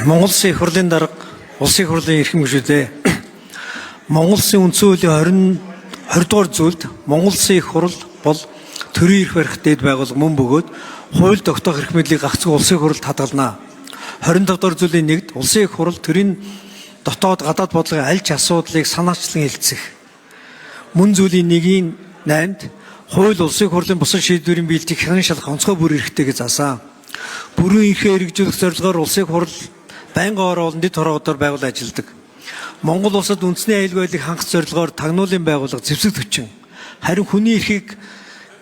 Монгол Улсын их хурлын дарга улсын их хурлын эрхэм гишүүдээ Монгол Улсын үндсэн хуулийн 20 дугаар зүйлд Монгол Улсын их хурл бол төрийн эрх барих дэд байгууллага мөн бөгөөд хууль тогтоох эрх мэдлийг гагцхүү улсын их хурлд хадгална. 25 дугаар зүйлийн 1-д улсын их хурл төрийн дотоод гадаад бодлогын аль ч асуудлыг санаачлан хэлцэх. Мөн зүйлийн 1-ийн 8-д хууль улсын их хурлын бусад шийдвэрийн биелтийг хянан шалгах онцгой бүр эрхтэй гэж заасан. Бүрэн эрхээ хэрэгжүүлэх зорилгоор улсын их хурл байнгын орон дэд хорвоодоор байгуул ажилладаг. Монгол улсад үндэсний аюулгүй байдлыг хангах зорилгоор тагнуулын байгууллага зэвсэг төвчин. Харин хүний эрх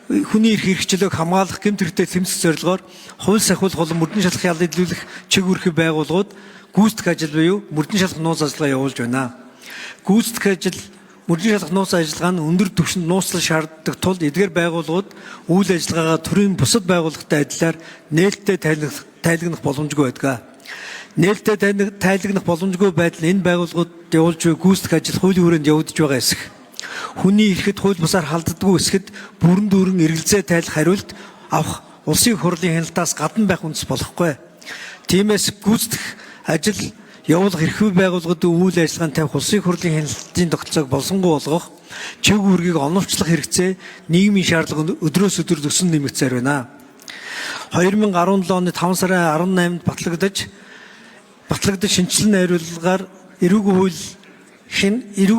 хэрэгчлөөг хамгаалах гэмт хэрэгтээ тэмцэх зорилгоор хууль сахиулах болон мөрдөн шалгах ял илрүүлэх чиг үүрхий байгууллагууд гүйцэтгэх ажил буюу мөрдөн шалгах нууц ажиллагаа явуулж байна. Гүйцэтгэх ажил мөрдөн шалгах нууц ажиллагаа нь өндөр түвшинд нууцлал шаарддаг тул эдгээр байгууллагууд үйл ажиллагаагаа төрийн бусад байгууллагатай адилаар нээлттэй тайлагнах боломжгүй байдаг. Нээлттэй тайлагнах боломжгүй байдал энэ байгууллагууд явуулж буй гүйцэтгэх ажил хуулийн хүрээнд явагдаж байгаа эсэх. Хүний эрхэд хууль бусаар халддаггүй эсэхэд бүрэн дүүрэн эргэлзээ тайлах хариулт авах улсын их хурлын хяналтаас гадна байх үндэс болохгүй. Тиймээс гүйцэтгэх ажил явуулах эрхүй байгууллагуудын үйл ажиллагаанд тавих улсын их хурлын хяналтын тогтолцоог болсонгүй болгох чиг үүргийг оновчлох хэрэгцээ нийгмийн шаардлага өдрөөс өдөр өсөн нэмэгдсээр байна. 2017 оны 5 сарын 18-нд батлагдаж шинжилэн найруулгаар эрүүг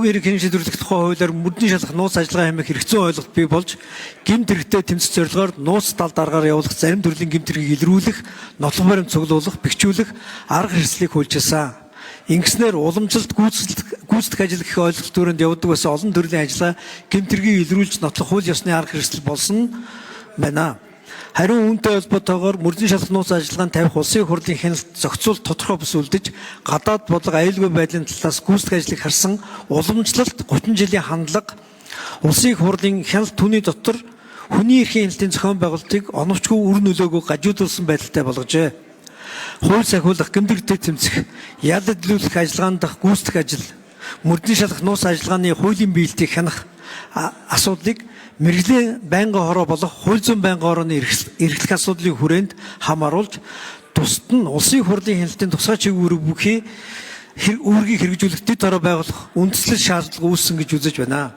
эрэг хэн шийдвэрлэх тухай хуулиар мөрдөн шалгах нууц ажиллагаа хэмээх хэрэгцээ ойлголт бий болж гэмт хэрэгтээ тэмцэх зорилгоор нууц тал дараагаар явуулах зарим төрлийн гэмт хэргийг илрүүлэх, нотлох баримт цуглуулах, бэхжүүлэх арга хэрэгслийг хуульчилсан. Ингэснээр уламжлалт гүйцэтгэх ажил гэх ойлголт төрөнд явуулдаг байсан олон төрлийн ажиллагаа гэмт хэргийг илрүүлж нотлох хууль ёсны арга хэрэгсэл болсон байна. Харин үүнтэй холбоотойгоор мөрдөн шалгах нууц ажиллагаанд тавих улсын их хурлын хяналт зохицуул тодорхой бус үлдэж гадаад бодлого аюулгүй байдлын талаас гүйцэтгэх ажлыг харсан уламжлалт 30 жилийн хандлага улсын их хурлын хяналт түүний дотор хүний эрхийн хяналтын зохион байгуулалтыг оновчгүй үр нөлөөгөө гажуудуулсан байдалтай болгожээ. Хууль сахиулах, гэмтэрэгтэй тэмцэх, ял илрүүлэх ажиллагаанд дах гүйцэтгэх ажил, мөрдөн шалгах нууц ажиллагааны хуулийн биелтийг хянах асуудлыг мэргэжлийн байнгын хороо болох хууль зүйн байнгын хорооны эрхлэх асуудлын хүрээнд хамааруулж тусад нь улсын их хурлын хяналтын тусгай чиг үүргийг хэрэгжүүлэх дэд хороо байгуулах үндэслэл шаардлага үүссэн гэж үзэж байна.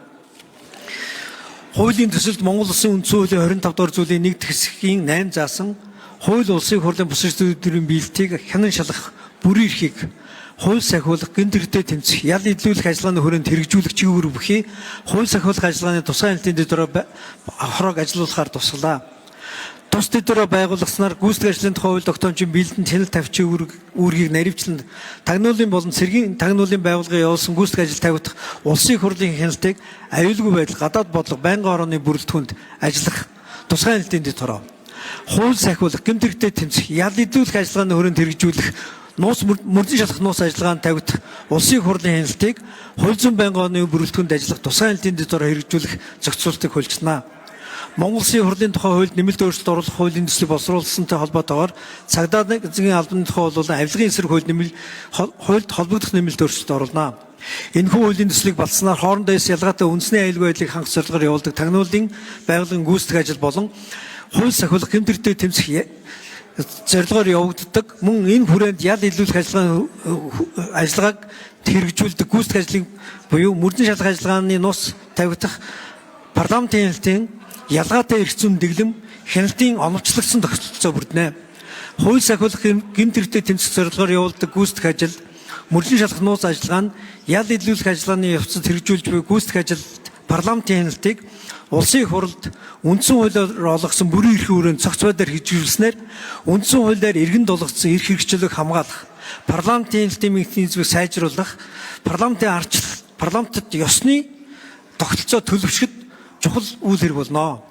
Хуулийн төсөлд Монгол Улсын үндсэн хуулийн 25 дугаар зүйлийн 1 хэсгийн 8 заасан хууль улсын их хурлын бусад шийдвэрийн биелтийг хянан шалгах бүрэн эрхийг хууль сахиулах, гэмтэрэгтэй тэмцэх, ял илрүүлэх ажиллагааны хүрээнд хэрэгжүүлэх чиг үүрэг бүхий хууль сахиулах ажиллагааны тусгай хяналтын дэд хороог ажилуулахаар тусгалаа. Тус дэд хороо байгуулгаснаар гүйцэтгэх ажлын тухай хууль тогтоомжийн биелэлд хяналт тавьчих үүргийг наривчлан тагнуулын болон цэргийн тагнуулын байгууллагын явуулсан гүйцэтгэх ажил тавигдах улсын их хурлын хяналтыг аюулгүй байдал, гадаад бодлого, байнгын орооны бүрэлдэхүүнд ажиллах тусгай хяналтын дэд хороо, хууль сахиулах, гэмтэрэгтэй тэмцэх, ял илрүүлэх ажиллагааны хүрээнд хэрэгжүүлэх мөрдөн шалгах нууц ажиллагаанд тавигдах улсын их хурлын хяналтыг хууль зүйн байнгын орны бүрэлдэхүүнд ажиллах тусгай хяналтын дэд хороо хэрэгжүүлэх зохицуултыг хуульчилнаа. Монгол Улсын хурлын тухай хуульд нэмэлт өөрчлөлт оруулах хуулийн төслийг боловсруулсантай холбоотойгоор цагдаа зэгийн албаны тухай болон авилгын эсрэг хуульд холбогдох нэмэлт өөрчлөлт оруулнаа. Энэхүү хуулийн төслийг батлснаар хоорондоо ялгаатай үндэсний аюулгүй байдлыг хангах зорилгоор явуулдаг тагнуулын байгууллагын гүйцэтгэх ажил болон хууль сахиулах, гэмтэрэгтэй тэмцэх зорилгоор явагддаг мөн энэ хүрээнд ял илрүүлэх ажиллагааг хэрэгжүүлдэг гүйцэтгэх ажлыг буюу мөрдөн шалгах ажиллагааны нууц тавигдах парламентын хяналтын ялгаатай эрх зүйн дэглэм хяналтын оновчлогдсон тогтолцоо бүрднэ. Хууль сахиулах, гэмтэрэгтэй тэмцэх зорилгоор явуулдаг гүйцэтгэх ажил, мөрдөн шалгах нууц ажиллагаа нь ял илрүүлэх ажиллагааны явцад хэрэгжүүлж буй гүйцэтгэх ажилд парламентын хяналтыг улсын их хурлд үндсэн хуулиар олгосон бүрэн эрхийн хүрээнд цогц байдлаар хэрэгжүүлснээр үндсэн хуулиар иргэн дулгацсан эрх хэрэгчлөөг хамгаалах, парламентын хяналтын механизмыг сайжруулах, парламентд ёсны тогтолцоо төлөвшөхөд чухал үйл хэрэг болно.